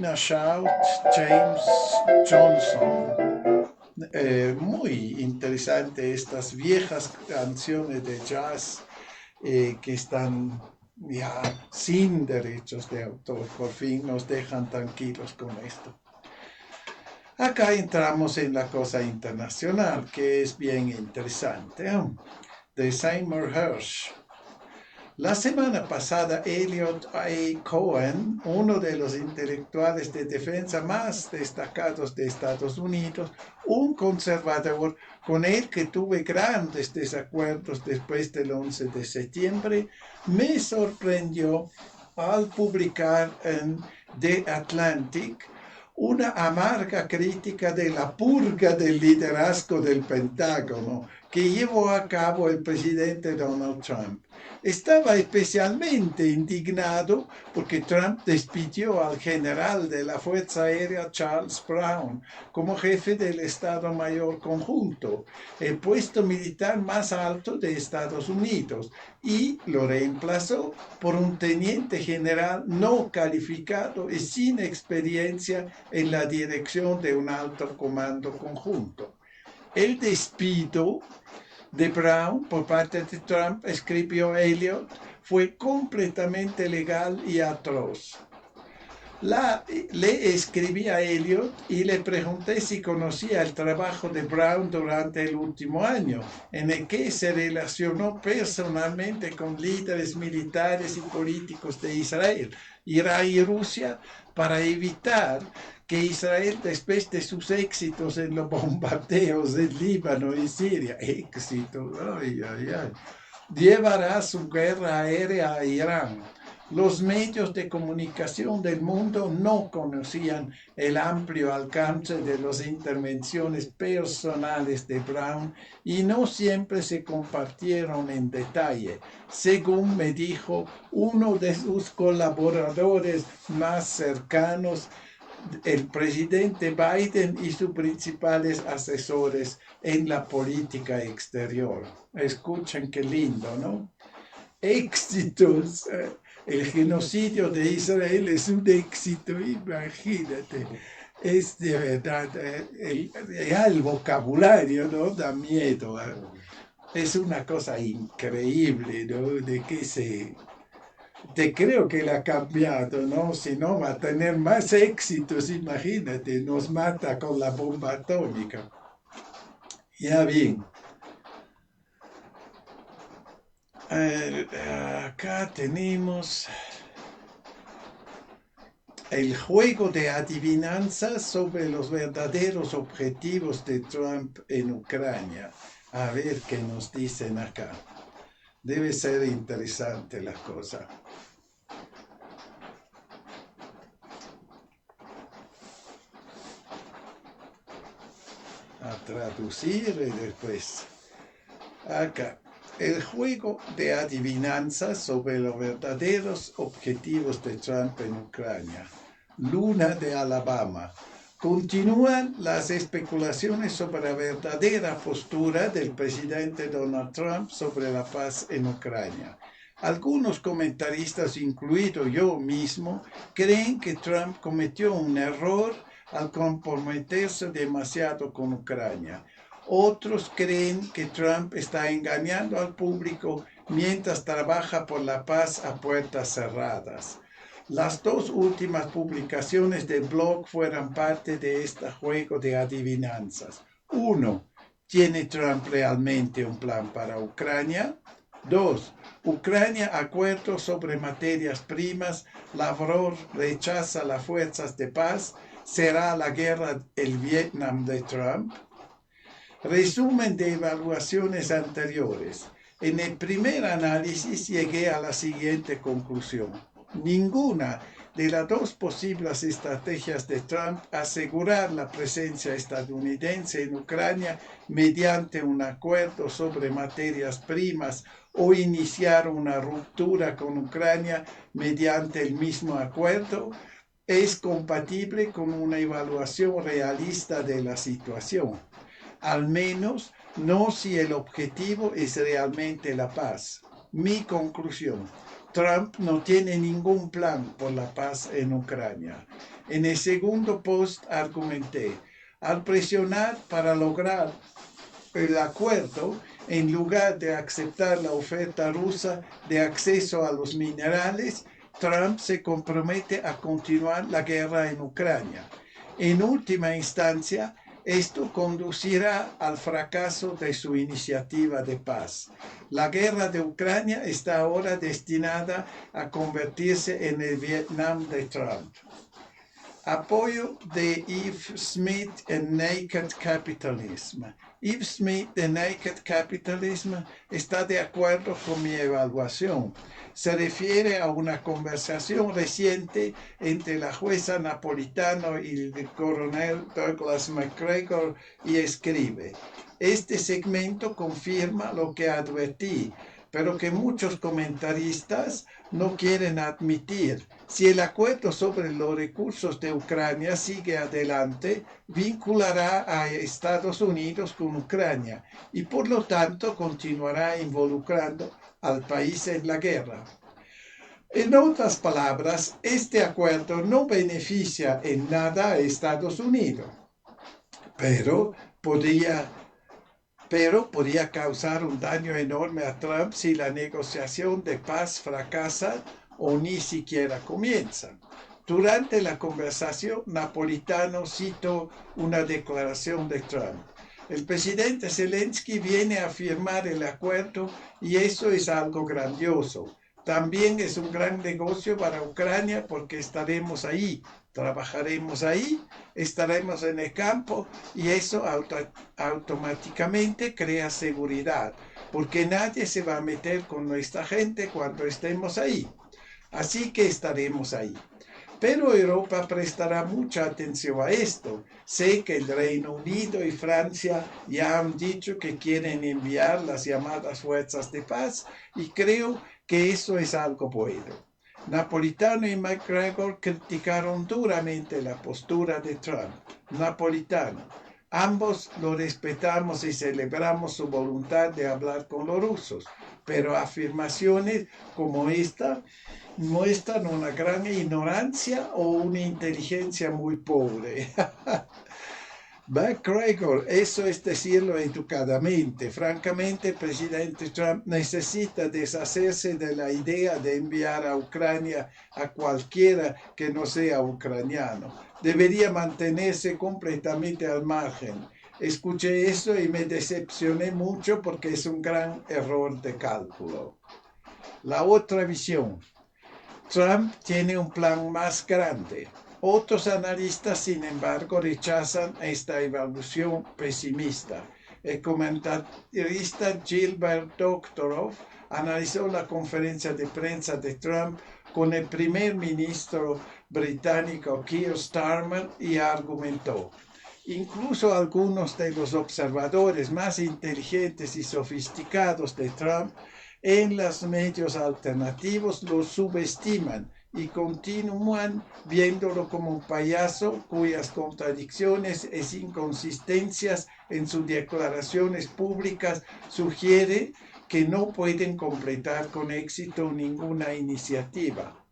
China Shout, James Johnson. Muy interesante estas viejas canciones de jazz que están ya sin derechos de autor. Por fin nos dejan tranquilos con esto. Acá entramos en la cosa internacional, que es bien interesante, de Seymour Hersh. La semana pasada, Elliot A. Cohen, uno de los intelectuales de defensa más destacados de Estados Unidos, un conservador con el que tuve grandes desacuerdos después del 11 de septiembre, me sorprendió al publicar en The Atlantic una amarga crítica de la purga del liderazgo del Pentágono que llevó a cabo el presidente Donald Trump. Estaba especialmente indignado porque Trump despidió al general de la Fuerza Aérea Charles Brown como jefe del Estado Mayor Conjunto, el puesto militar más alto de Estados Unidos, y lo reemplazó por un teniente general no calificado y sin experiencia en la dirección de un alto comando conjunto. El despido de Brown por parte de Trump, escribió Elliot, fue completamente legal y atroz. Le escribí a Elliot y le pregunté si conocía el trabajo de Brown durante el último año, en el que se relacionó personalmente con líderes militares y políticos de Israel, Irán y Rusia para evitar que Israel, después de sus éxitos en los bombardeos en Líbano y Siria, llevará su guerra aérea a Irán. Los medios de comunicación del mundo no conocían el amplio alcance de las intervenciones personales de Brown y no siempre se compartieron en detalle, según me dijo uno de sus colaboradores más cercanos, el presidente Biden, y sus principales asesores en la política exterior. Escuchen qué lindo, ¿no? Éxitos. El genocidio de Israel es un éxito, imagínate. Es de verdad, el vocabulario, ¿no? Da miedo. Es una cosa increíble, ¿no? Creo que la ha cambiado, ¿no? Si no, va a tener más éxitos, imagínate, nos mata con la bomba atómica. Ya bien. Acá tenemos el juego de adivinanzas sobre los verdaderos objetivos de Trump en Ucrania. A ver qué nos dicen acá. Debe ser interesante la cosa. A traducir y después. Acá. El juego de adivinanzas sobre los verdaderos objetivos de Trump en Ucrania. Luna de Alabama. Continúan las especulaciones sobre la verdadera postura del presidente Donald Trump sobre la paz en Ucrania. Algunos comentaristas, incluido yo mismo, creen que Trump cometió un error al comprometerse demasiado con Ucrania. Otros creen que Trump está engañando al público mientras trabaja por la paz a puertas cerradas. Las dos últimas publicaciones del blog fueron parte de este juego de adivinanzas. 1. ¿Tiene Trump realmente un plan para Ucrania? 2. Ucrania acuerdo sobre materias primas, Lavrov rechaza las fuerzas de paz, ¿será la guerra el Vietnam de Trump? Resumen de evaluaciones anteriores. En el primer análisis llegué a la siguiente conclusión. Ninguna de las dos posibles estrategias de Trump, asegurar la presencia estadounidense en Ucrania mediante un acuerdo sobre materias primas o iniciar una ruptura con Ucrania mediante el mismo acuerdo, es compatible con una evaluación realista de la situación. Al menos no si el objetivo es realmente la paz. Mi conclusión: Trump no tiene ningún plan por la paz en Ucrania. En el segundo post argumenté, al presionar para lograr el acuerdo, en lugar de aceptar la oferta rusa de acceso a los minerales, Trump se compromete a continuar la guerra en Ucrania. En última instancia, esto conducirá al fracaso de su iniciativa de paz. La guerra de Ucrania está ahora destinada a convertirse en el Vietnam de Trump. Apoyo de Yves Smith en Naked Capitalism. Yves Smith de Naked Capitalism está de acuerdo con mi evaluación. Se refiere a una conversación reciente entre la jueza Napolitano y el coronel Douglas McGregor y escribe, este segmento confirma lo que advertí, pero que muchos comentaristas no quieren admitir. Si el acuerdo sobre los recursos de Ucrania sigue adelante, vinculará a Estados Unidos con Ucrania y por lo tanto continuará involucrando al país en la guerra. En otras palabras, este acuerdo no beneficia en nada a Estados Unidos, pero podría causar un daño enorme a Trump si la negociación de paz fracasa o ni siquiera comienza. Durante la conversación, Napolitano citó una declaración de Trump. El presidente Zelensky viene a firmar el acuerdo y eso es algo grandioso. También es un gran negocio para Ucrania porque estaremos ahí, trabajaremos ahí, estaremos en el campo y eso automáticamente crea seguridad, porque nadie se va a meter con nuestra gente cuando estemos ahí. Así que estaremos ahí. Pero Europa prestará mucha atención a esto. Sé que el Reino Unido y Francia ya han dicho que quieren enviar las llamadas fuerzas de paz y creo que eso es algo bueno. Napolitano y McGregor criticaron duramente la postura de Trump. Napolitano, ambos lo respetamos y celebramos su voluntad de hablar con los rusos, pero afirmaciones como esta muestran una gran ignorancia o una inteligencia muy pobre. McGregor, eso es decirlo educadamente. Francamente, el presidente Trump necesita deshacerse de la idea de enviar a Ucrania a cualquiera que no sea ucraniano. Debería mantenerse completamente al margen. Escuché eso y me decepcioné mucho porque es un gran error de cálculo. La otra visión. Trump tiene un plan más grande. Otros analistas, sin embargo, rechazan esta evaluación pesimista. El comentarista Gilbert Doctorow analizó la conferencia de prensa de Trump con el primer ministro británico Keir Starmer y argumentó. Incluso algunos de los observadores más inteligentes y sofisticados de Trump en los medios alternativos lo subestiman y continúan viéndolo como un payaso cuyas contradicciones e inconsistencias en sus declaraciones públicas sugieren que no pueden completar con éxito ninguna iniciativa.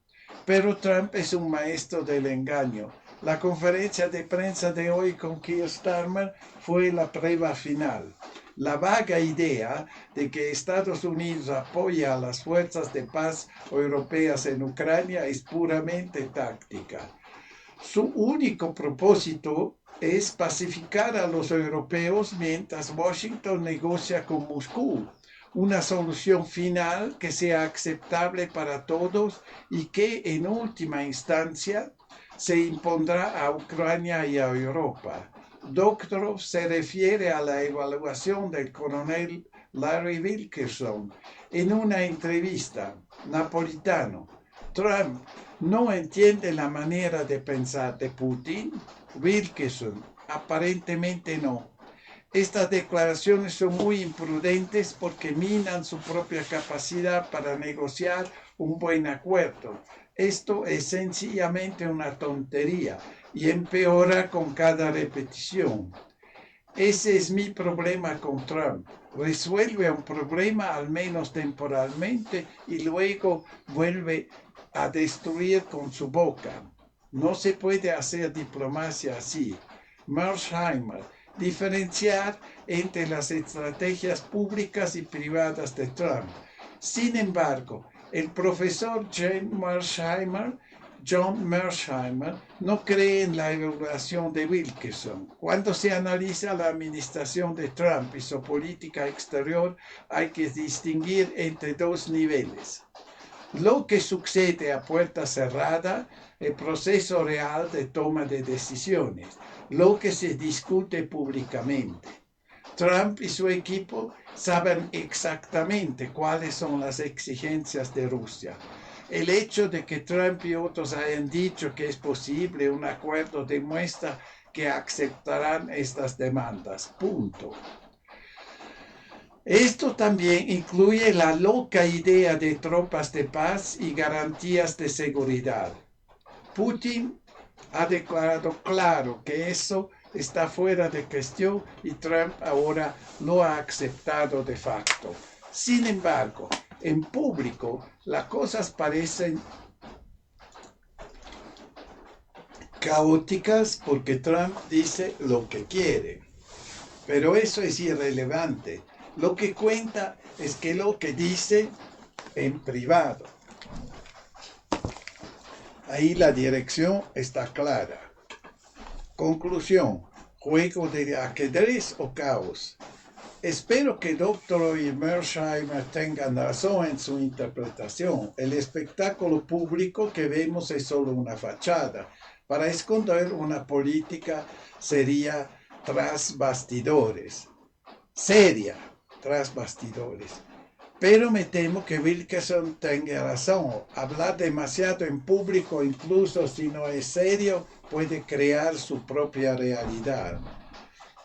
Pero Trump es un maestro del engaño. La conferencia de prensa de hoy con Keir Starmer fue la prueba final. La vaga idea de que Estados Unidos apoya a las fuerzas de paz europeas en Ucrania es puramente táctica. Su único propósito es pacificar a los europeos mientras Washington negocia con Moscú una solución final que sea aceptable para todos y que en última instancia se impondrá a Ucrania y a Europa. Doctorow se refiere a la evaluación del coronel Larry Wilkerson en una entrevista. Napolitano, Trump no entiende la manera de pensar de Putin. Wilkerson, aparentemente no. Estas declaraciones son muy imprudentes porque minan su propia capacidad para negociar un buen acuerdo. Esto es sencillamente una tontería y empeora con cada repetición. Ese es mi problema con Trump. Resuelve un problema al menos temporalmente y luego vuelve a destruir con su boca. No se puede hacer diplomacia así. Mearsheimer, diferenciar entre las estrategias públicas y privadas de Trump. Sin embargo, el profesor John Mearsheimer no cree en la evaluación de Wilkerson. Cuando se analiza la administración de Trump y su política exterior, hay que distinguir entre dos niveles: lo que sucede a puerta cerrada, el proceso real de toma de decisiones, lo que se discute públicamente. Trump y su equipo saben exactamente cuáles son las exigencias de Rusia. El hecho de que Trump y otros hayan dicho que es posible un acuerdo demuestra que aceptarán estas demandas. Punto. Esto también incluye la loca idea de tropas de paz y garantías de seguridad. Putin ha declarado claro que eso está fuera de cuestión y Trump ahora lo ha aceptado de facto. Sin embargo, en público las cosas parecen caóticas porque Trump dice lo que quiere. Pero eso es irrelevante. Lo que cuenta es que lo que dice en privado. Ahí la dirección está clara. Conclusión: juego de ajedrez o caos. Espero que Doctorow y Mearsheimer tengan razón en su interpretación. El espectáculo público que vemos es solo una fachada. Para esconder una política sería tras bastidores. Seria, tras bastidores. Pero me temo que Wilkerson tenga razón. Hablar demasiado en público, incluso si no es serio, puede crear su propia realidad.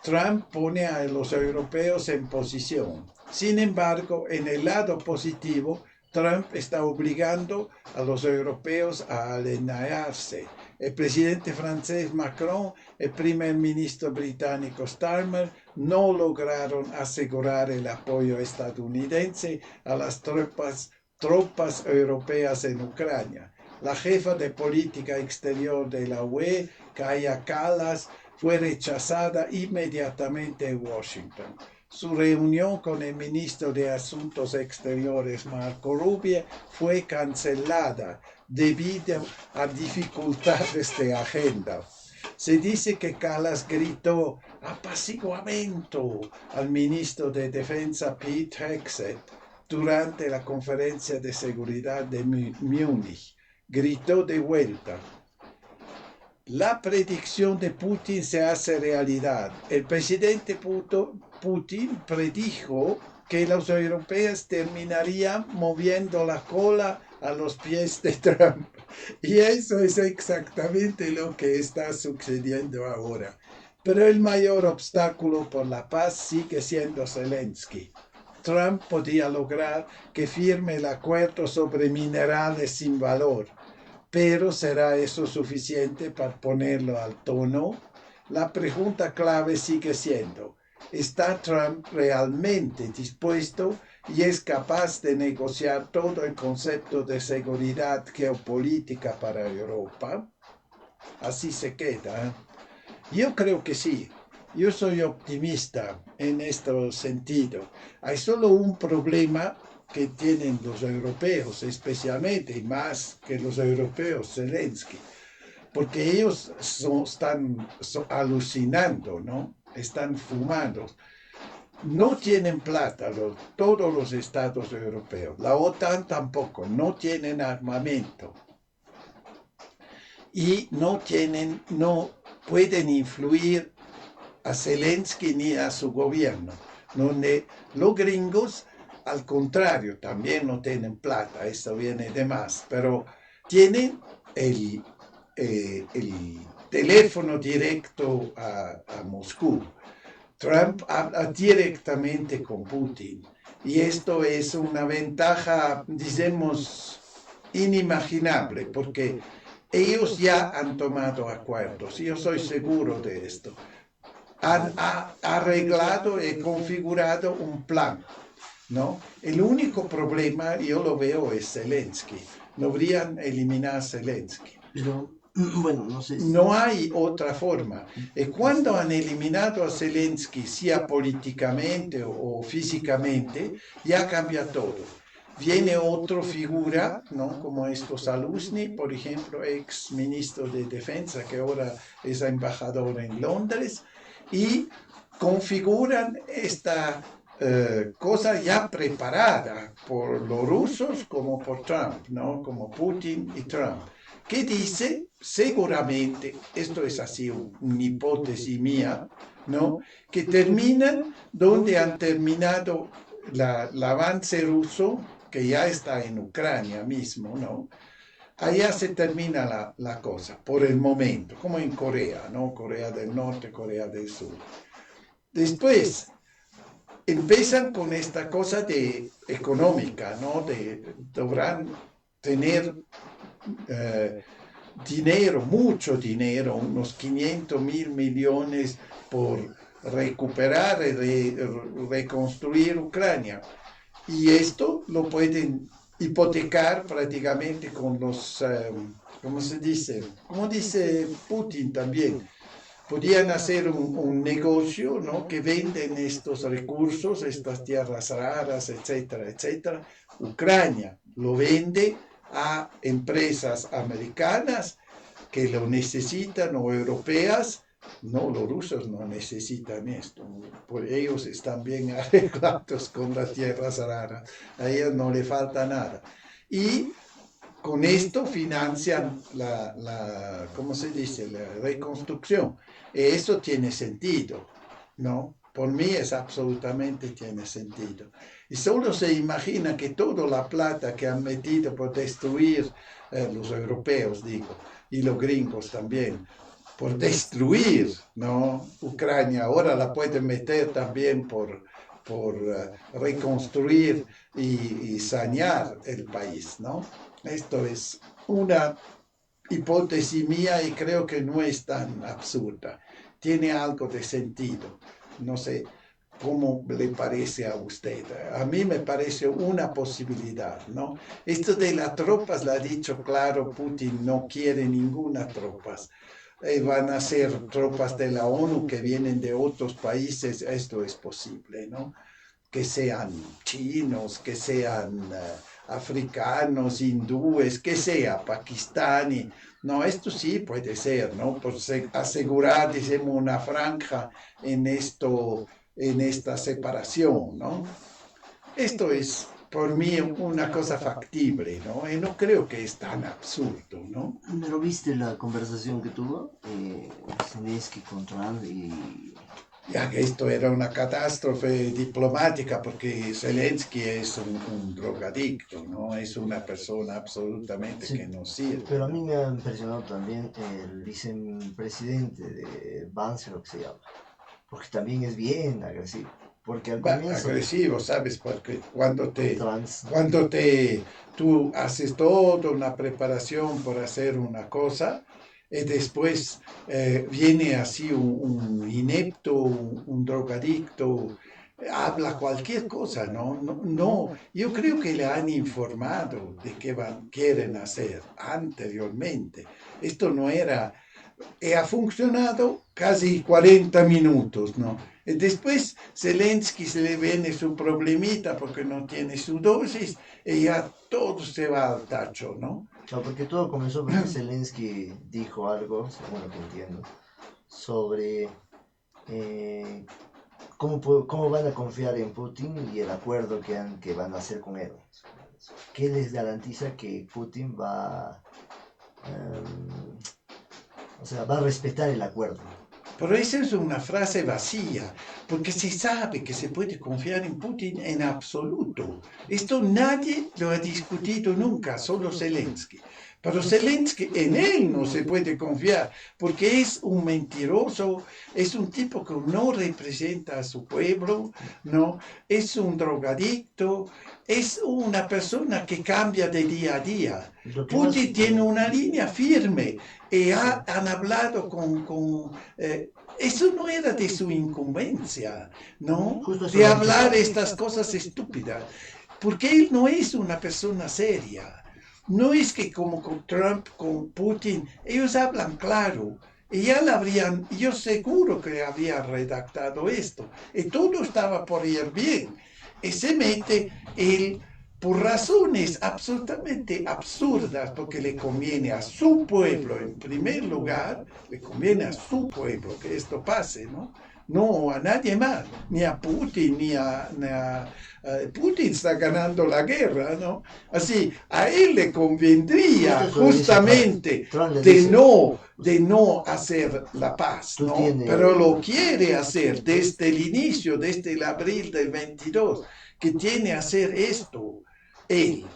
Trump pone a los europeos en posición. Sin embargo, en el lado positivo, Trump está obligando a los europeos a alinearse. El presidente francés Macron, el primer ministro británico Starmer no lograron asegurar el apoyo estadounidense a las tropas europeas en Ucrania. La jefa de política exterior de la UE, Kaja Kallas, fue rechazada inmediatamente en Washington. Su reunión con el ministro de Asuntos Exteriores, Marco Rubio, fue cancelada debido a dificultades de agenda. Se dice que Kallas gritó apaciguamiento al ministro de Defensa Pete Hegseth durante la conferencia de seguridad de Múnich. Gritó de vuelta. La predicción de Putin se hace realidad. El presidente Putin predijo que los europeos terminarían moviendo la cola a los pies de Trump. Y eso es exactamente lo que está sucediendo ahora. Pero el mayor obstáculo por la paz sigue siendo Zelensky. Trump podía lograr que firme el acuerdo sobre minerales sin valor. Pero ¿será eso suficiente para ponerlo al tono? La pregunta clave sigue siendo: ¿está Trump realmente dispuesto y es capaz de negociar todo el concepto de seguridad geopolítica para Europa? Así se queda. Yo creo que sí. Yo soy optimista en este sentido. Hay solo un problema que tienen los europeos, especialmente, y más que los europeos, Zelensky, porque ellos están alucinando, ¿no? Están fumando. No tienen plata todos los estados europeos. La OTAN tampoco, no tienen armamento. Y no pueden influir a Zelensky ni a su gobierno. Los gringos, al contrario, también no tienen plata, eso viene de más, pero tienen el teléfono directo a Moscú. Trump habla directamente con Putin y esto es una ventaja, digamos, inimaginable, porque ellos ya han tomado acuerdos, yo soy seguro de esto. han arreglado y configurado un plan, ¿no? El único problema, yo lo veo, es Zelensky. No deberían eliminar a Zelensky. Pero, bueno, no sé. No hay otra forma. Y cuando han eliminado a Zelensky, sea políticamente o físicamente, ya cambia todo. Viene otra figura, ¿no? Como esto Zaluzny, por ejemplo, ex ministro de Defensa, que ahora es embajador en Londres, y configuran esta cosa ya preparada por los rusos como por Trump, ¿no? Como Putin y Trump, que dice, seguramente, esto es así una hipótesis mía, ¿no? Que terminan donde han terminado el avance ruso, que ya está en Ucrania mismo, ¿no? Allá se termina la cosa, por el momento, como en Corea, ¿no? Corea del Norte, Corea del Sur. Después, empiezan con esta cosa de económica, ¿no? Deberán tener dinero, mucho dinero, unos 500.000 millones por recuperar y reconstruir Ucrania. Y esto lo pueden hipotecar prácticamente con los, ¿cómo se dice? Como dice Putin también. Podían hacer un negocio, ¿no? Que venden estos recursos, estas tierras raras, etcétera, etcétera. Ucrania lo vende a empresas americanas que lo necesitan o europeas. No, los rusos no necesitan esto, por ellos están bien arreglados con las tierras raras, a ellos no le falta nada. Y con esto financian ¿cómo se dice?, la reconstrucción. Eso tiene sentido, ¿no? Por mí es absolutamente tiene sentido. Y solo se imagina que toda la plata que han metido por destruir, los europeos, digo, y los gringos también, por destruir, ¿no? Ucrania, ahora la pueden meter también por reconstruir y sanear el país, ¿no? Esto es una hipótesis mía y creo que no es tan absurda. Tiene algo de sentido. No sé cómo le parece a usted. A mí me parece una posibilidad, ¿no? Esto de las tropas, lo ha dicho claro, Putin no quiere ninguna tropas. Van a ser tropas de la ONU que vienen de otros países. Esto es posible, ¿no? Que sean chinos, que sean africanos, hindúes, que sea pakistaní. No, esto sí puede ser, ¿no? Por asegurar, decimos, una franja en esta separación, ¿no? Esto es, por mí, una cosa factible, ¿no? Y no creo que es tan absurdo, ¿no? ¿Pero viste la conversación que tuvo Zelensky con Trump y Ya que esto era una catástrofe diplomática porque Zelensky es un drogadicto, ¿no? Es una persona absolutamente sí, que no sirve, pero a mí ¿no? me ha impresionado también el vicepresidente de Vance, lo que se llama, porque también es bien agresivo, porque al comienzo Agresivo, ¿sabes? Porque trans, tú haces toda una preparación por hacer una cosa y después viene así un inepto, un drogadicto, habla cualquier cosa, ¿no? No, no, yo creo que le han informado de qué quieren hacer anteriormente. Esto no era, ha funcionado casi 40 minutos, ¿no? Y después Zelensky se le viene su problemita porque no tiene su dosis y ya todo se va al tacho, ¿no? no, porque todo comenzó porque Zelensky dijo algo, según lo que entiendo, sobre cómo van a confiar en Putin y el acuerdo que van a hacer con él. ¿Qué les garantiza que Putin um, va a respetar el acuerdo? Pero esa es una frase vacía, porque se sabe que se puede confiar en Putin en absoluto. Esto nadie lo ha discutido nunca, solo Zelensky. Pero Zelensky, en él no se puede confiar, porque es un mentiroso, es un tipo que no representa a su pueblo, no, es un drogadicto, es una persona que cambia de día a día. Putin tiene una línea firme y han hablado con eso no era de su incumbencia, ¿no? Justo eso De lo ha dicho hablar Trump. estas cosas estúpidas, porque él no es una persona seria. No es que como con Trump, con Putin, ellos hablan claro. Y ya lo habrían, yo seguro que habría redactado esto. Y todo estaba por ir bien. Y se mete él por razones absolutamente absurdas, porque le conviene a su pueblo, en primer lugar, le conviene a su pueblo que esto pase, ¿no? No a nadie más, ni a Putin, Putin está ganando la guerra, ¿no? Así, a él le Justo convendría eso le dice Trump. justamente Trump le dice, de no hacer la paz, tú ¿no? Pero tienes, lo quiere hacer desde el inicio, desde el abril del 22, que tiene que hacer esto él.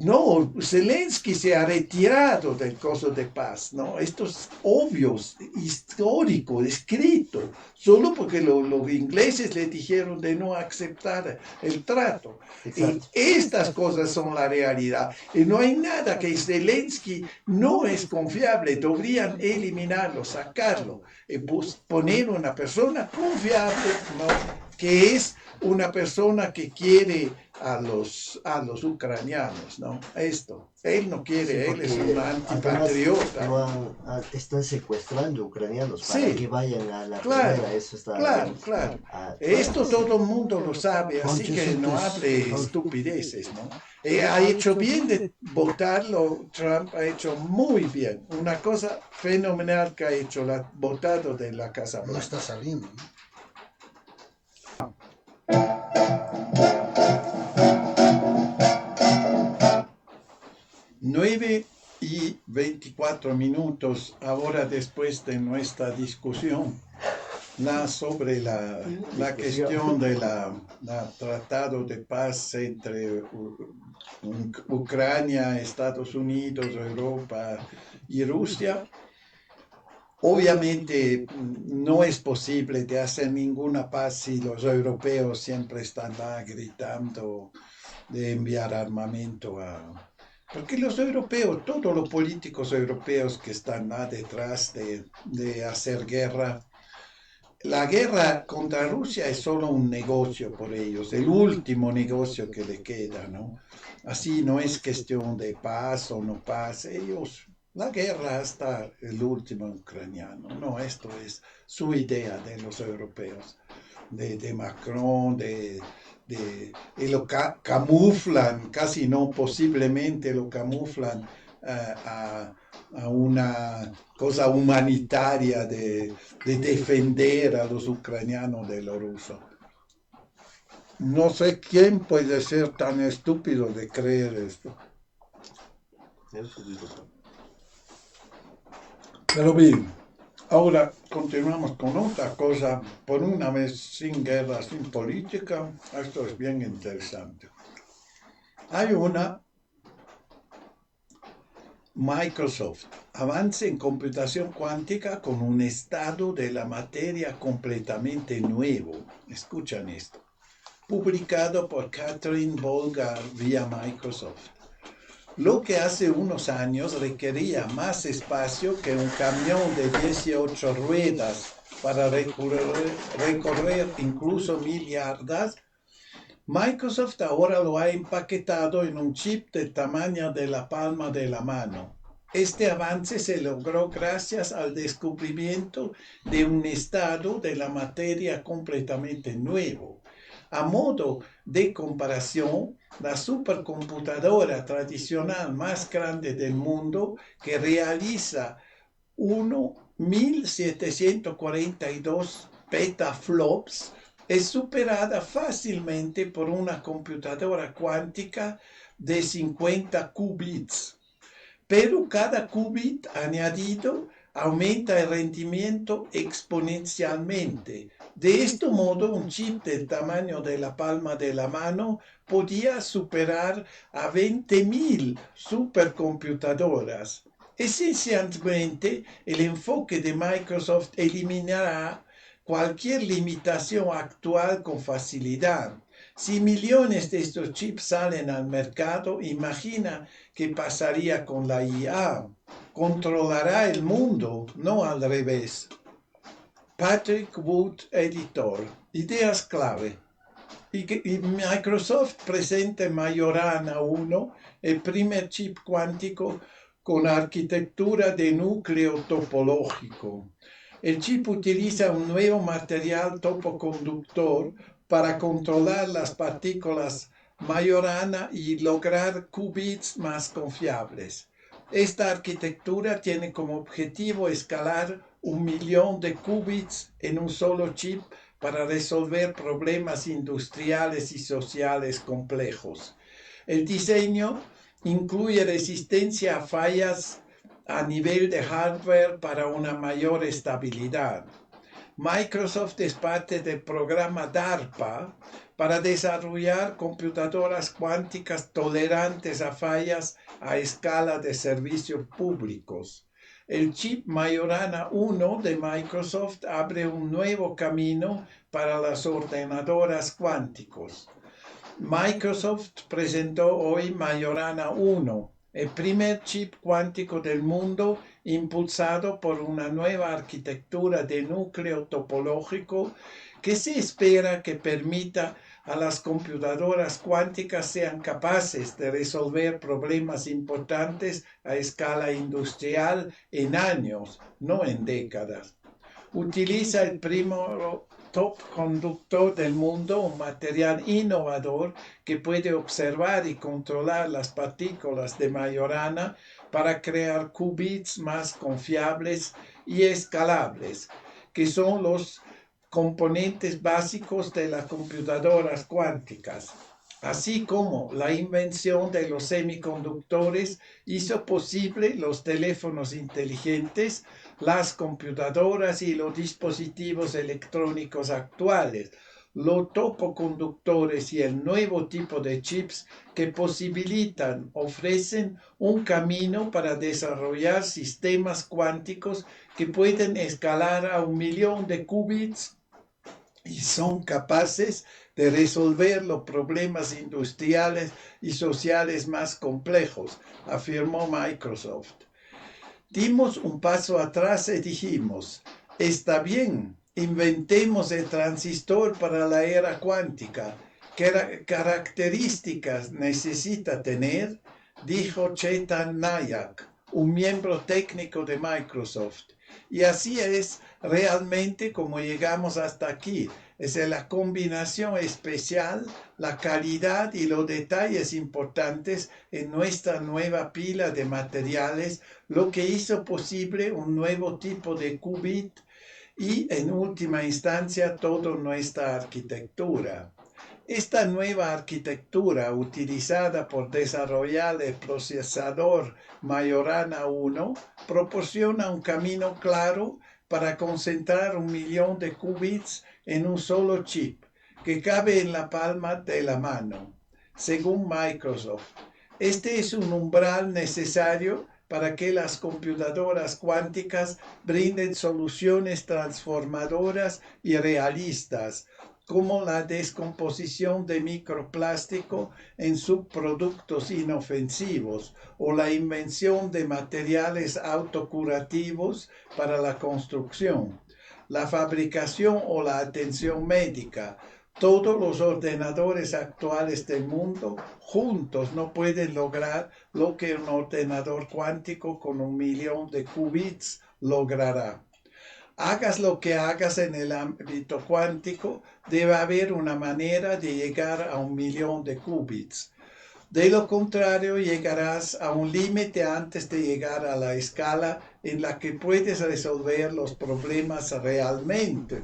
No, Zelensky se ha retirado del coso de paz, ¿no? Esto es obvio, histórico, escrito, solo porque los ingleses le dijeron de no aceptar el trato. Y exacto. estas cosas son la realidad. Y no hay nada que Zelensky no es confiable, deberían eliminarlo, sacarlo, y poner una persona confiable, ¿no? Que es una persona que quiere a los ucranianos, ¿no? Esto. Él no Sí, quiere, él es un porque además antipatriota. están secuestrando ucranianos para que Sí, vayan a la claro, primera. Eso está. claro, claro. Trump Esto todo el mundo lo sabe, así que no hable Con- estupideces, ¿no? Ha hecho bien de votarlo, Trump ha hecho muy bien. Una cosa fenomenal que ha hecho, la votado de la Casa No Blanca. está saliendo, ¿no? 9:24 ahora después de nuestra discusión sobre la cuestión del tratado de paz entre Ucrania, Estados Unidos, Europa y Rusia. Obviamente no es posible de hacer ninguna paz si los europeos siempre están gritando de enviar armamento Porque los europeos, todos los políticos europeos que están detrás de hacer guerra, la guerra contra Rusia es solo un negocio por ellos, el último negocio que le queda, ¿no? Así no es cuestión de paz o no paz, ellos, la guerra hasta el último ucraniano, no, esto es su idea de los europeos, de Macron, y lo camuflan, casi no posiblemente lo camuflan a una cosa humanitaria de defender a los ucranianos de lo ruso. No sé quién puede ser tan estúpido de creer esto. Pero bien, ahora continuamos con otra cosa, por una vez sin guerra, sin política. Esto es bien interesante. Hay una Microsoft, avance en computación cuántica con un estado de la materia completamente nuevo. Escuchan esto. Publicado por Catherine Bolgar vía Microsoft. Lo que hace unos años requería más espacio que un camión de 18 ruedas para recorrer incluso 1000 yardas, Microsoft ahora lo ha empaquetado en un chip del tamaño de la palma de la mano. Este avance se logró gracias al descubrimiento de un estado de la materia completamente nuevo. A modo de comparación, la supercomputadora tradicional más grande del mundo, que realiza 1742 petaflops, es superada fácilmente por una computadora cuántica de 50 qubits. Pero cada qubit añadido aumenta el rendimiento exponencialmente. De este modo, un chip del tamaño de la palma de la mano podía superar a 20.000 supercomputadoras. Esencialmente, el enfoque de Microsoft eliminará cualquier limitación actual con facilidad. Si millones de estos chips salen al mercado, imagina qué pasaría con la IA. Controlará el mundo, no al revés. Patrick Wood, editor. Ideas clave. Y Microsoft presenta Majorana 1, el primer chip cuántico con arquitectura de núcleo topológico. El chip utiliza un nuevo material topoconductor para controlar las partículas Majorana y lograr qubits más confiables. Esta arquitectura tiene como objetivo escalar 1.000.000 de qubits en un solo chip para resolver problemas industriales y sociales complejos. El diseño incluye resistencia a fallas a nivel de hardware para una mayor estabilidad. Microsoft es parte del programa DARPA para desarrollar computadoras cuánticas tolerantes a fallas a escala de servicios públicos. El chip Majorana 1 de Microsoft abre un nuevo camino para las ordenadoras cuánticos. Microsoft presentó hoy Majorana 1, el primer chip cuántico del mundo impulsado por una nueva arquitectura de núcleo topológico que se espera que permita a las computadoras cuánticas sean capaces de resolver problemas importantes a escala industrial en años, no en décadas. Utiliza el primer top conductor del mundo, un material innovador que puede observar y controlar las partículas de Majorana para crear qubits más confiables y escalables, que son los componentes básicos de las computadoras cuánticas. Así como la invención de los semiconductores hizo posible los teléfonos inteligentes, las computadoras y los dispositivos electrónicos actuales, los topoconductores y el nuevo tipo de chips que ofrecen un camino para desarrollar sistemas cuánticos que pueden escalar a 1.000.000 de qubits y son capaces de resolver los problemas industriales y sociales más complejos, afirmó Microsoft. Dimos un paso atrás y dijimos, está bien, inventemos el transistor para la era cuántica. ¿Qué características necesita tener? Dijo Chetan Nayak, un miembro técnico de Microsoft. Y así es realmente como llegamos hasta aquí. Es la combinación especial, la calidad y los detalles importantes en nuestra nueva pila de materiales, lo que hizo posible un nuevo tipo de qubit y, en última instancia, toda nuestra arquitectura. Esta nueva arquitectura, utilizada por desarrollar el procesador Majorana 1, proporciona un camino claro para concentrar 1.000.000 de qubits en un solo chip, que cabe en la palma de la mano. Según Microsoft, este es un umbral necesario para que las computadoras cuánticas brinden soluciones transformadoras y realistas, como la descomposición de microplástico en subproductos inofensivos o la invención de materiales autocurativos para la construcción, la fabricación o la atención médica. Todos los ordenadores actuales del mundo juntos no pueden lograr lo que un ordenador cuántico con 1.000.000 de qubits logrará. Hagas lo que hagas en el ámbito cuántico, debe haber una manera de llegar a 1.000.000 de qubits. De lo contrario, llegarás a un límite antes de llegar a la escala en la que puedes resolver los problemas realmente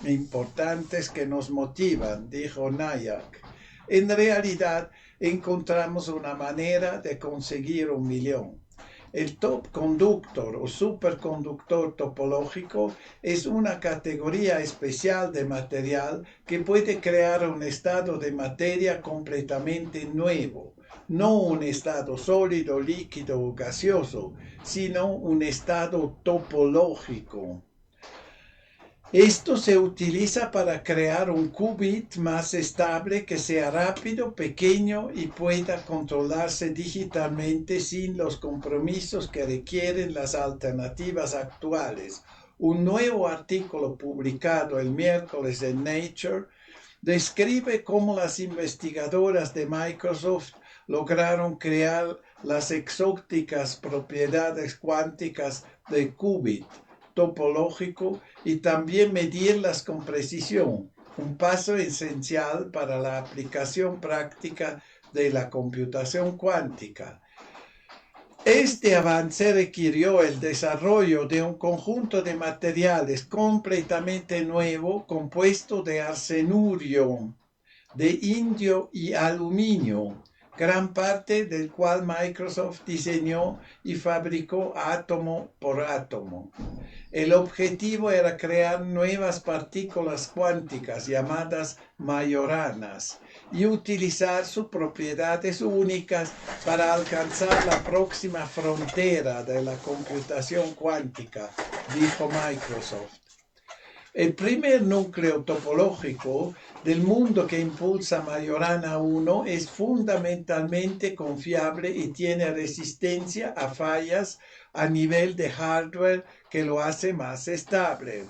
importantes que nos motivan, dijo Nayak. En realidad, encontramos una manera de conseguir 1.000.000. El top conductor o superconductor topológico es una categoría especial de material que puede crear un estado de materia completamente nuevo, no un estado sólido, líquido o gaseoso, sino un estado topológico. Esto se utiliza para crear un qubit más estable que sea rápido, pequeño y pueda controlarse digitalmente sin los compromisos que requieren las alternativas actuales. Un nuevo artículo publicado el miércoles en Nature describe cómo las investigadoras de Microsoft lograron crear las exóticas propiedades cuánticas del qubit topológico y también medirlas con precisión, un paso esencial para la aplicación práctica de la computación cuántica. Este avance requirió el desarrollo de un conjunto de materiales completamente nuevo compuesto de arsenurio, de indio y aluminio, gran parte del cual Microsoft diseñó y fabricó átomo por átomo. El objetivo era crear nuevas partículas cuánticas llamadas majoranas y utilizar sus propiedades únicas para alcanzar la próxima frontera de la computación cuántica, dijo Microsoft. El primer núcleo topológico del mundo que impulsa Majorana 1 es fundamentalmente confiable y tiene resistencia a fallas a nivel de hardware que lo hace más estable.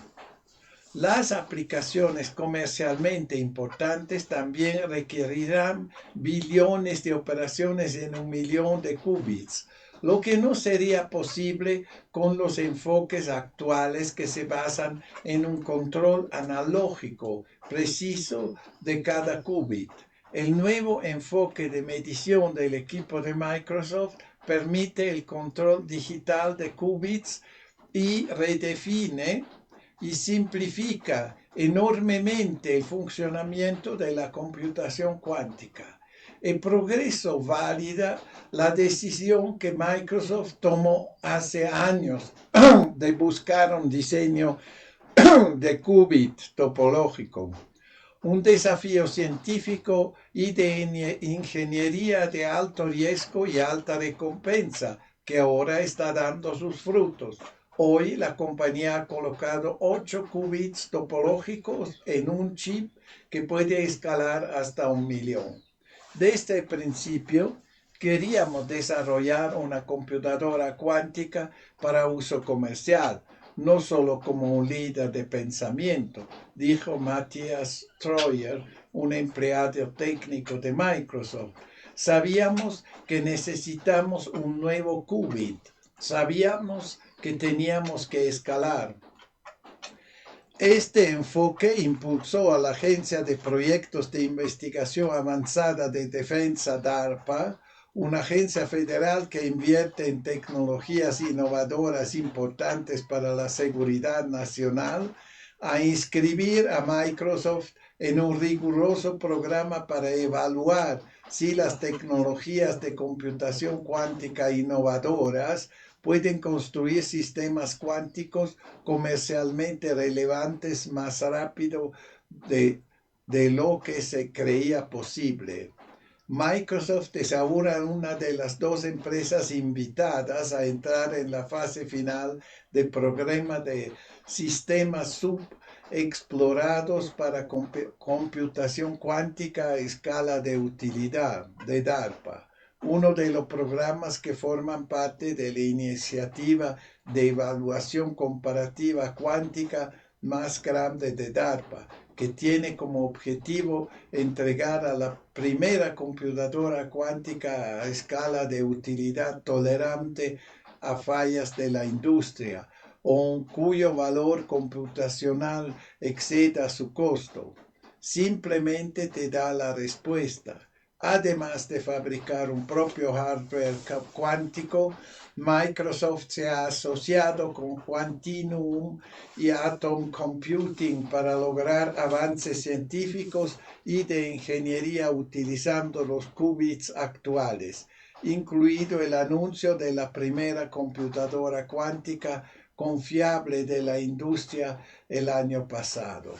Las aplicaciones comercialmente importantes también requerirán billones de operaciones en 1 millón de qubits, lo que no sería posible con los enfoques actuales que se basan en un control analógico preciso de cada qubit. El nuevo enfoque de medición del equipo de Microsoft permite el control digital de qubits y redefine y simplifica enormemente el funcionamiento de la computación cuántica. El progreso valida la decisión que Microsoft tomó hace años de buscar un diseño de qubit topológico, un desafío científico y de ingeniería de alto riesgo y alta recompensa que ahora está dando sus frutos. Hoy la compañía ha colocado 8 qubits topológicos en un chip que puede escalar hasta 1 millón. Desde el principio, queríamos desarrollar una computadora cuántica para uso comercial, no solo como un líder de pensamiento, dijo Matthias Treuer, un empleado técnico de Microsoft. Sabíamos que necesitamos un nuevo qubit. Sabíamos que teníamos que escalar. Este enfoque impulsó a la Agencia de Proyectos de Investigación Avanzada de Defensa DARPA, una agencia federal que invierte en tecnologías innovadoras importantes para la seguridad nacional, a inscribir a Microsoft en un riguroso programa para evaluar si las tecnologías de computación cuántica innovadoras pueden construir sistemas cuánticos comercialmente relevantes más rápido de lo que se creía posible. Microsoft es ahora una de las 2 empresas invitadas a entrar en la fase final del programa de sistemas subexplorados para computación cuántica a escala de utilidad de DARPA, uno de los programas que forman parte de la iniciativa de evaluación comparativa cuántica más grande de DARPA, que tiene como objetivo entregar a la primera computadora cuántica a escala de utilidad tolerante a fallas de la industria, o cuyo valor computacional exceda su costo. Simplemente te da la respuesta. Además de fabricar un propio hardware cuántico, Microsoft se ha asociado con Quantinuum y Atom Computing para lograr avances científicos y de ingeniería utilizando los qubits actuales, incluido el anuncio de la primera computadora cuántica confiable de la industria el año pasado.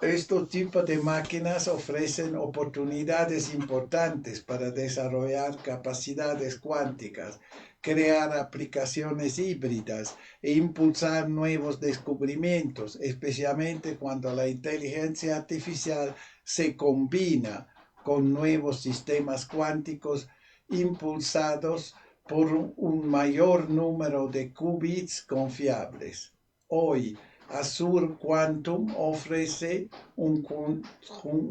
Estos tipos de máquinas ofrecen oportunidades importantes para desarrollar capacidades cuánticas, crear aplicaciones híbridas e impulsar nuevos descubrimientos, especialmente cuando la inteligencia artificial se combina con nuevos sistemas cuánticos impulsados por un mayor número de qubits confiables. hoy, Azure Quantum ofrece un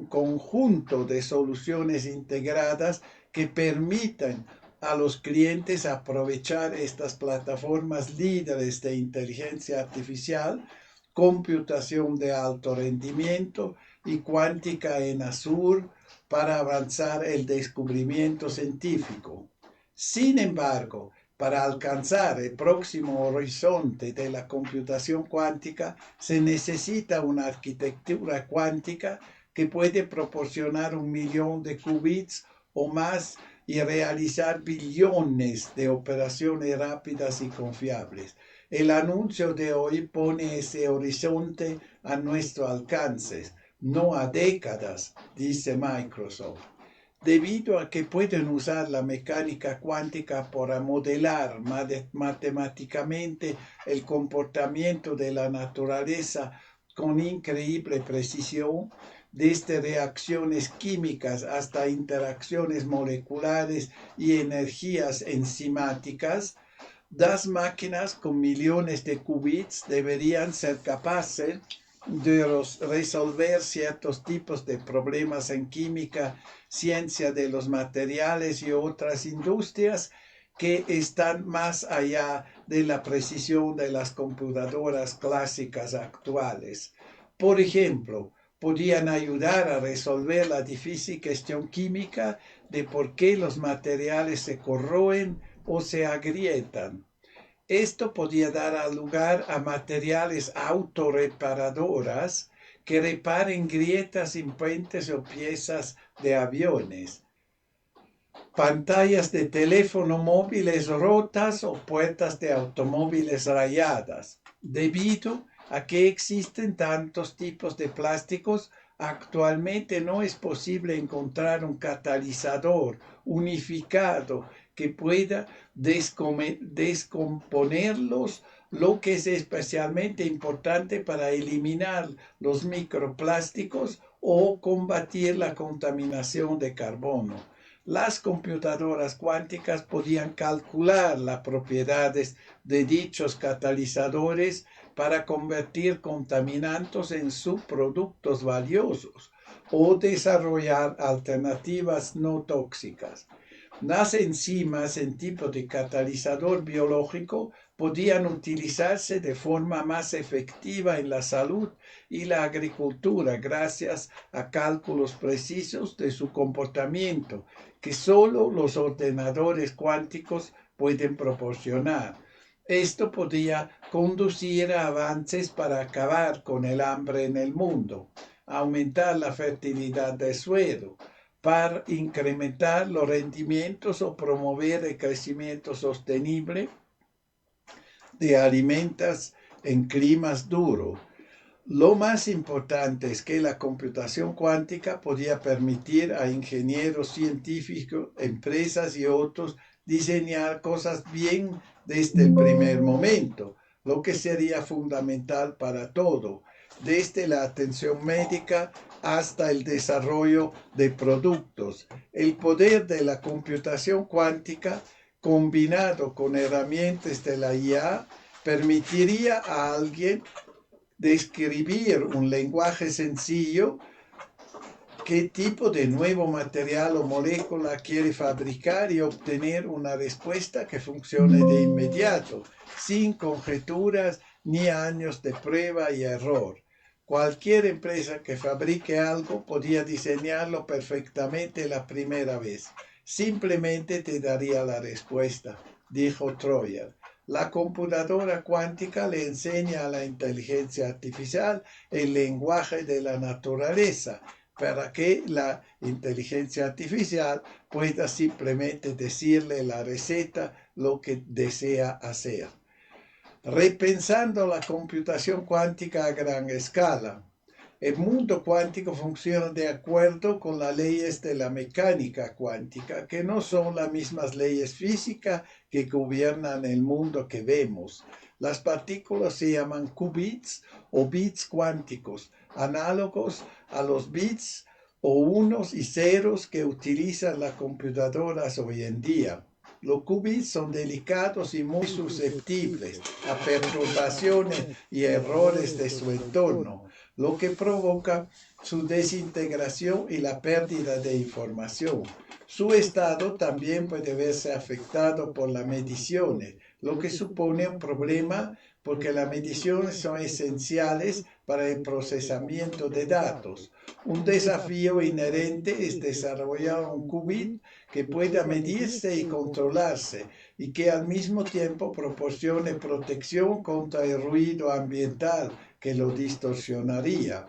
conjunto de soluciones integradas que permitan a los clientes aprovechar estas plataformas líderes de inteligencia artificial, computación de alto rendimiento y cuántica en Azure para avanzar el descubrimiento científico. Sin embargo, para alcanzar el próximo horizonte de la computación cuántica, se necesita una arquitectura cuántica que puede proporcionar 1.000.000 de qubits o más y realizar billones de operaciones rápidas y confiables. El anuncio de hoy pone ese horizonte a nuestro alcance, no a décadas, dice Microsoft. Debido a que pueden usar la mecánica cuántica para modelar matemáticamente el comportamiento de la naturaleza con increíble precisión, desde reacciones químicas hasta interacciones moleculares y energías enzimáticas, las máquinas con millones de qubits deberían ser capaces de resolver ciertos tipos de problemas en química, ciencia de los materiales y otras industrias que están más allá de la precisión de las computadoras clásicas actuales. Por ejemplo, podían ayudar a resolver la difícil cuestión química de por qué los materiales se corroen o se agrietan. Esto podía dar lugar a materiales autorreparadoras que reparen grietas en puentes o piezas de aviones, pantallas de teléfono móviles rotas o puertas de automóviles rayadas. Debido a que existen tantos tipos de plásticos, actualmente no es posible encontrar un catalizador unificado que pueda descomponerlos, lo que es especialmente importante para eliminar los microplásticos o combatir la contaminación de carbono. Las computadoras cuánticas podían calcular las propiedades de dichos catalizadores para convertir contaminantes en subproductos valiosos o desarrollar alternativas no tóxicas. Las enzimas en tipo de catalizador biológico podían utilizarse de forma más efectiva en la salud y la agricultura gracias a cálculos precisos de su comportamiento que solo los ordenadores cuánticos pueden proporcionar. Esto podía conducir a avances para acabar con el hambre en el mundo, aumentar la fertilidad del suelo, para incrementar los rendimientos o promover el crecimiento sostenible de alimentos en climas duros. Lo más importante es que la computación cuántica podía permitir a ingenieros científicos, empresas y otros diseñar cosas bien desde el primer momento, lo que sería fundamental para todo, desde la atención médica hasta el desarrollo de productos. El poder de la computación cuántica, combinado con herramientas de la IA, permitiría a alguien describir un lenguaje sencillo qué tipo de nuevo material o molécula quiere fabricar y obtener una respuesta que funcione de inmediato, sin conjeturas ni años de prueba y error. Cualquier empresa que fabrique algo podía diseñarlo perfectamente la primera vez. Simplemente te daría la respuesta, dijo Troyer. La computadora cuántica le enseña a la inteligencia artificial el lenguaje de la naturaleza para que la inteligencia artificial pueda simplemente decirle la receta, lo que desea hacer. Repensando la computación cuántica a gran escala. El mundo cuántico funciona de acuerdo con las leyes de la mecánica cuántica, que no son las mismas leyes físicas que gobiernan el mundo que vemos. Las partículas se llaman qubits o bits cuánticos, análogos a los bits o unos y ceros que utilizan las computadoras hoy en día. Los qubits son delicados y muy susceptibles a perturbaciones y errores de su entorno, lo que provoca su desintegración y la pérdida de información. Su estado también puede verse afectado por las mediciones, lo que supone un problema porque las mediciones son esenciales para el procesamiento de datos. Un desafío inherente es desarrollar un qubit que pueda medirse y controlarse y que al mismo tiempo proporcione protección contra el ruido ambiental que lo distorsionaría.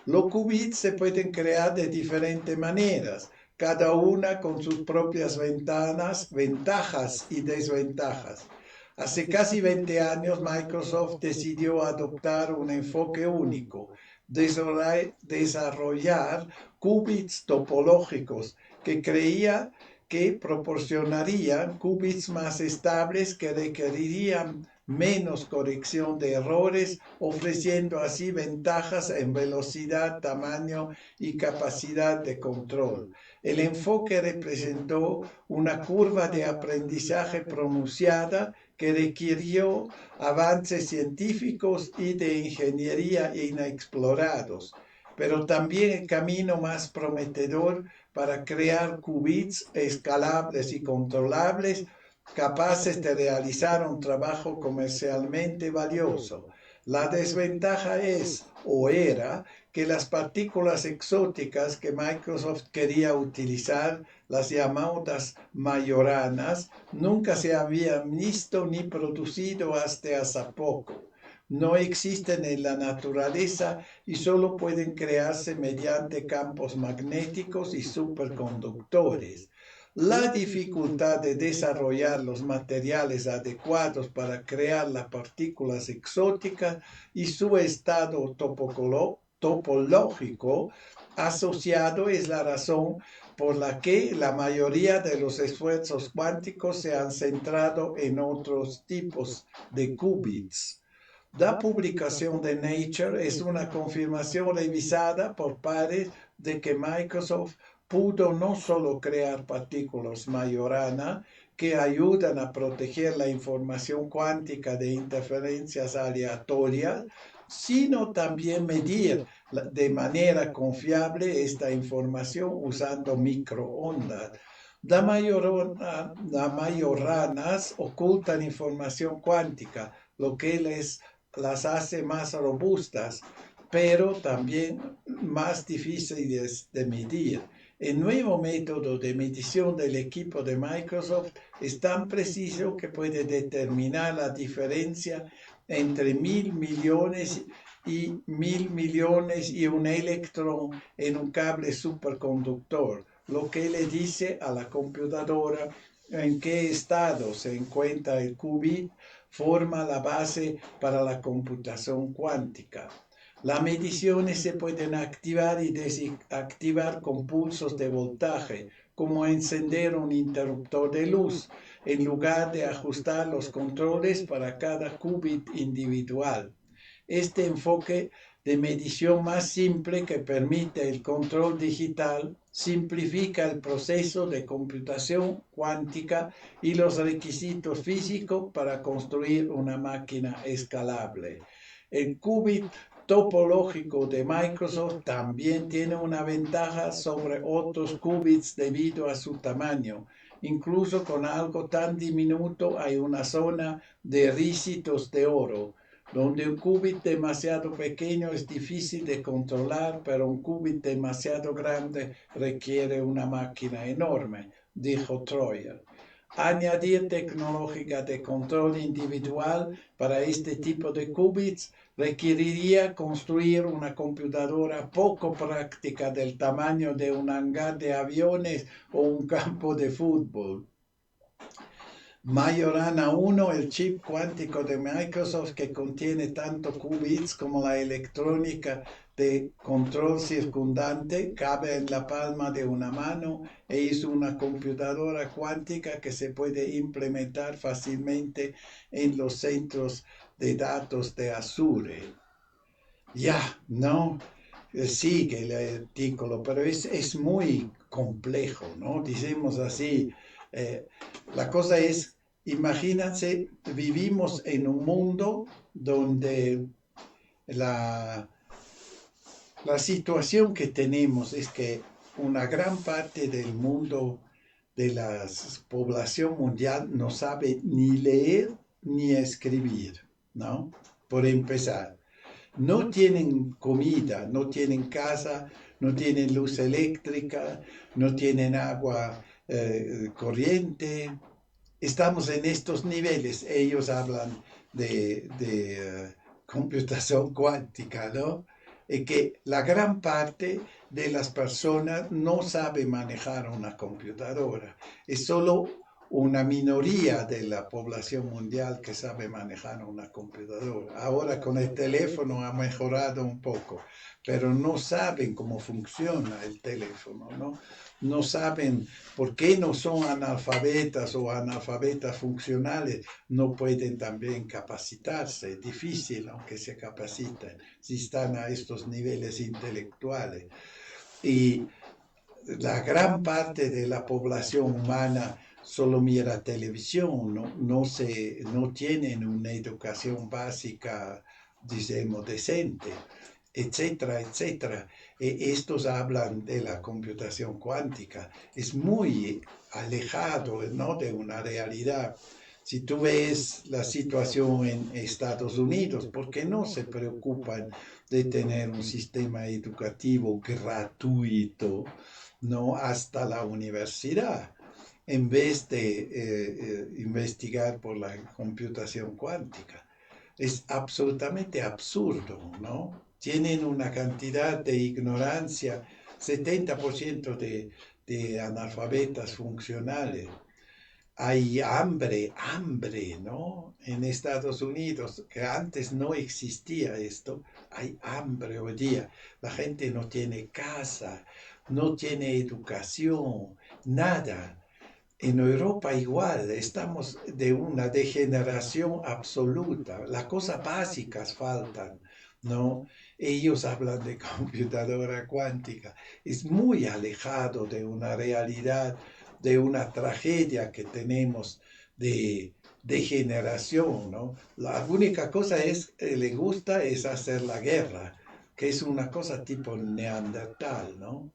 Los qubits se pueden crear de diferentes maneras, cada una con sus propias ventajas y desventajas. Hace casi 20 años Microsoft decidió adoptar un enfoque único, desarrollar qubits topológicos que creía que proporcionarían qubits más estables que requerirían menos corrección de errores, ofreciendo así ventajas en velocidad, tamaño y capacidad de control. El enfoque representó una curva de aprendizaje pronunciada que requirió avances científicos y de ingeniería inexplorados, pero también el camino más prometedor para crear qubits escalables y controlables capaces de realizar un trabajo comercialmente valioso. La desventaja es, o era, que las partículas exóticas que Microsoft quería utilizar, las llamadas majoranas, nunca se habían visto ni producido hasta hace poco. No existen en la naturaleza y solo pueden crearse mediante campos magnéticos y superconductores. La dificultad de desarrollar los materiales adecuados para crear las partículas exóticas y su estado topológico asociado es la razón por la que la mayoría de los esfuerzos cuánticos se han centrado en otros tipos de qubits. La publicación de Nature es una confirmación revisada por pares de que Microsoft pudo no solo crear partículas Majorana que ayudan a proteger la información cuántica de interferencias aleatorias, sino también medir de manera confiable esta información usando microondas. Las majoranas ocultan información cuántica, lo que las hace más robustas, pero también más difíciles de medir. El nuevo método de medición del equipo de Microsoft es tan preciso que puede determinar la diferencia entre 1.000 millones y 1.000 millones y un electrón en un cable superconductor, lo que le dice a la computadora en qué estado se encuentra el qubit, forma la base para la computación cuántica. Las mediciones se pueden activar y desactivar con pulsos de voltaje, como encender un interruptor de luz, en lugar de ajustar los controles para cada qubit individual. Este enfoque de medición más simple que permite el control digital simplifica el proceso de computación cuántica y los requisitos físicos para construir una máquina escalable. El qubit topológico de Microsoft también tiene una ventaja sobre otros qubits debido a su tamaño. Incluso con algo tan diminuto hay una zona de rígidos de oro, donde un qubit demasiado pequeño es difícil de controlar, pero un qubit demasiado grande requiere una máquina enorme, dijo Troyer. Añadir tecnología de control individual para este tipo de qubits requeriría construir una computadora poco práctica del tamaño de un hangar de aviones o un campo de fútbol. Majorana 1, el chip cuántico de Microsoft que contiene tanto qubits como la electrónica de control circundante, cabe en la palma de una mano e es una computadora cuántica que se puede implementar fácilmente en los centros de datos de Azure. ¿No? Sigue el artículo, pero es muy complejo, ¿no? Decimos así, La cosa es, imagínense, vivimos en un mundo donde la situación que tenemos es que una gran parte del mundo de la población mundial no sabe ni leer ni escribir, ¿no? Por empezar, no tienen comida, no tienen casa, no tienen luz eléctrica, no tienen agua corriente. Estamos en estos niveles. Ellos hablan de computación cuántica, ¿no? Que la gran parte de las personas no sabe manejar una computadora. Es solo una minoría de la población mundial que sabe manejar una computadora. Ahora con el teléfono ha mejorado un poco, pero no saben cómo funciona el teléfono, ¿no? No saben por qué no son analfabetas o analfabetas funcionales, no pueden también capacitarse. Es difícil, aunque se capaciten, si están a estos niveles intelectuales. Y la gran parte de la población humana solo mira televisión, no tienen una educación básica, digamos, decente, etcétera, etcétera. Estos hablan de la computación cuántica. Es muy alejado, ¿no?, de una realidad. Si tú ves la situación en Estados Unidos, ¿por qué no se preocupan de tener un sistema educativo gratuito, no hasta la universidad, en vez de investigar por la computación cuántica? Es absolutamente absurdo, ¿no? Tienen una cantidad de ignorancia, 70% de analfabetas funcionales. Hay hambre, ¿no? En Estados Unidos, que antes no existía esto, hay hambre hoy día. La gente no tiene casa, no tiene educación, nada. En Europa igual, estamos de una degeneración absoluta. Las cosas básicas faltan, ¿no? Ellos hablan de computadora cuántica. Es muy alejado de una realidad, de una tragedia que tenemos de degeneración, ¿no? La única cosa le gusta es hacer la guerra, que es una cosa tipo neandertal, ¿no?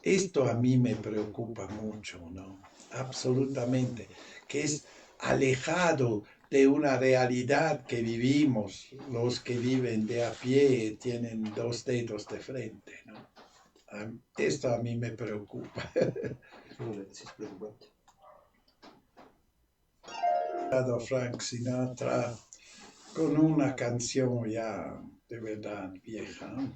Esto a mí me preocupa mucho, ¿no? Absolutamente, que es alejado de una realidad que vivimos. Los que viven de a pie tienen 2 dedos de frente, ¿no? Esto a mí me preocupa. Sí, es preocupante. Frank Sinatra con una canción ya de verdad vieja, ¿no?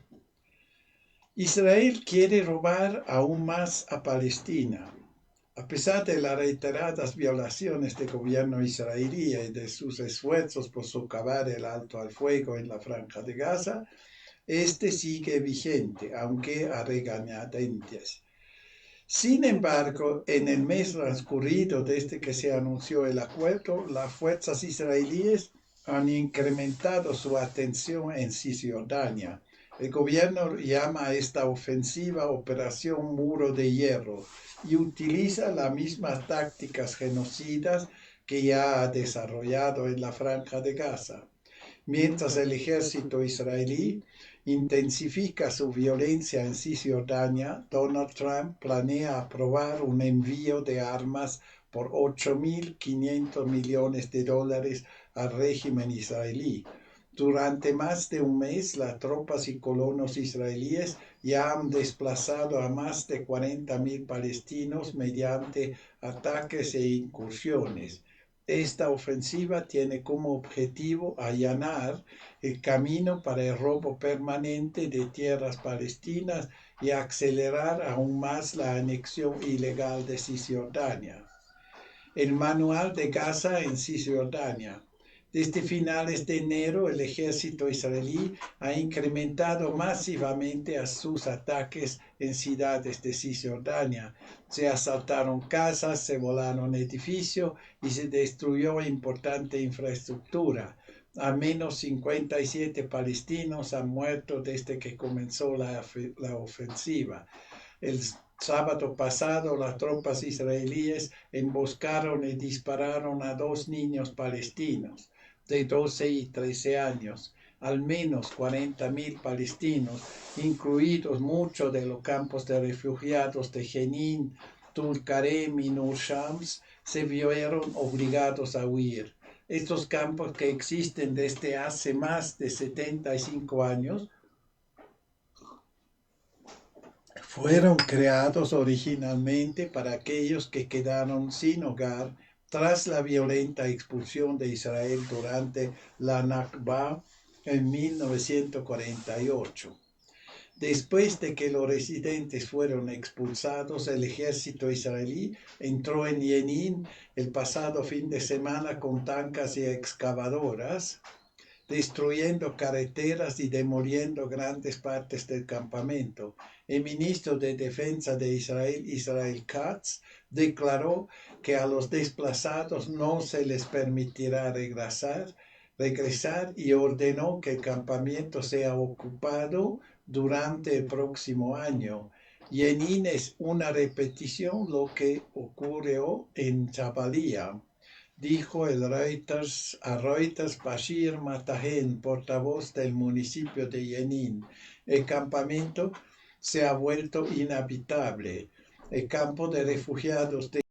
Israel quiere robar aún más a Palestina. A pesar de las reiteradas violaciones del gobierno israelí y de sus esfuerzos por socavar el alto al fuego en la Franja de Gaza, este sigue vigente, aunque a regañadientes. Sin embargo, en el mes transcurrido desde que se anunció el acuerdo, las fuerzas israelíes han incrementado su atención en Cisjordania. El gobierno llama a esta ofensiva Operación Muro de Hierro y utiliza las mismas tácticas genocidas que ya ha desarrollado en la Franja de Gaza. Mientras el ejército israelí intensifica su violencia en Cisjordania, Donald Trump planea aprobar un envío de armas por $8.500 millones al régimen israelí. Durante más de un mes, las tropas y colonos israelíes ya han desplazado a más de 40.000 palestinos mediante ataques e incursiones. Esta ofensiva tiene como objetivo allanar el camino para el robo permanente de tierras palestinas y acelerar aún más la anexión ilegal de Cisjordania. El Manual de Gaza en Cisjordania. Desde finales de enero, el ejército israelí ha incrementado masivamente a sus ataques en ciudades de Cisjordania. Se asaltaron casas, se volaron edificios y se destruyó importante infraestructura. Al menos 57 palestinos han muerto desde que comenzó la ofensiva. El sábado pasado las tropas israelíes emboscaron y dispararon a 2 niños palestinos de 12 y 13 años. Al menos 40.000 palestinos, incluidos muchos de los campos de refugiados de Jenin, Tulkarem y Nur Shams, se vieron obligados a huir. Estos campos que existen desde hace más de 75 años fueron creados originalmente para aquellos que quedaron sin hogar tras la violenta expulsión de Israel durante la Nakba en 1948. Después de que los residentes fueron expulsados, el ejército israelí entró en Jenin el pasado fin de semana con tanques y excavadoras, destruyendo carreteras y demoliendo grandes partes del campamento. El ministro de Defensa de Israel, Israel Katz, declaró que a los desplazados no se les permitirá regresar y ordenó que el campamento sea ocupado durante el próximo año. Jenin es una repetición de lo que ocurrió en Jabalia, dijo a Reuters Bashir Matahen, portavoz del municipio de Jenin. El campamento se ha vuelto inhabitable. El campo de refugiados de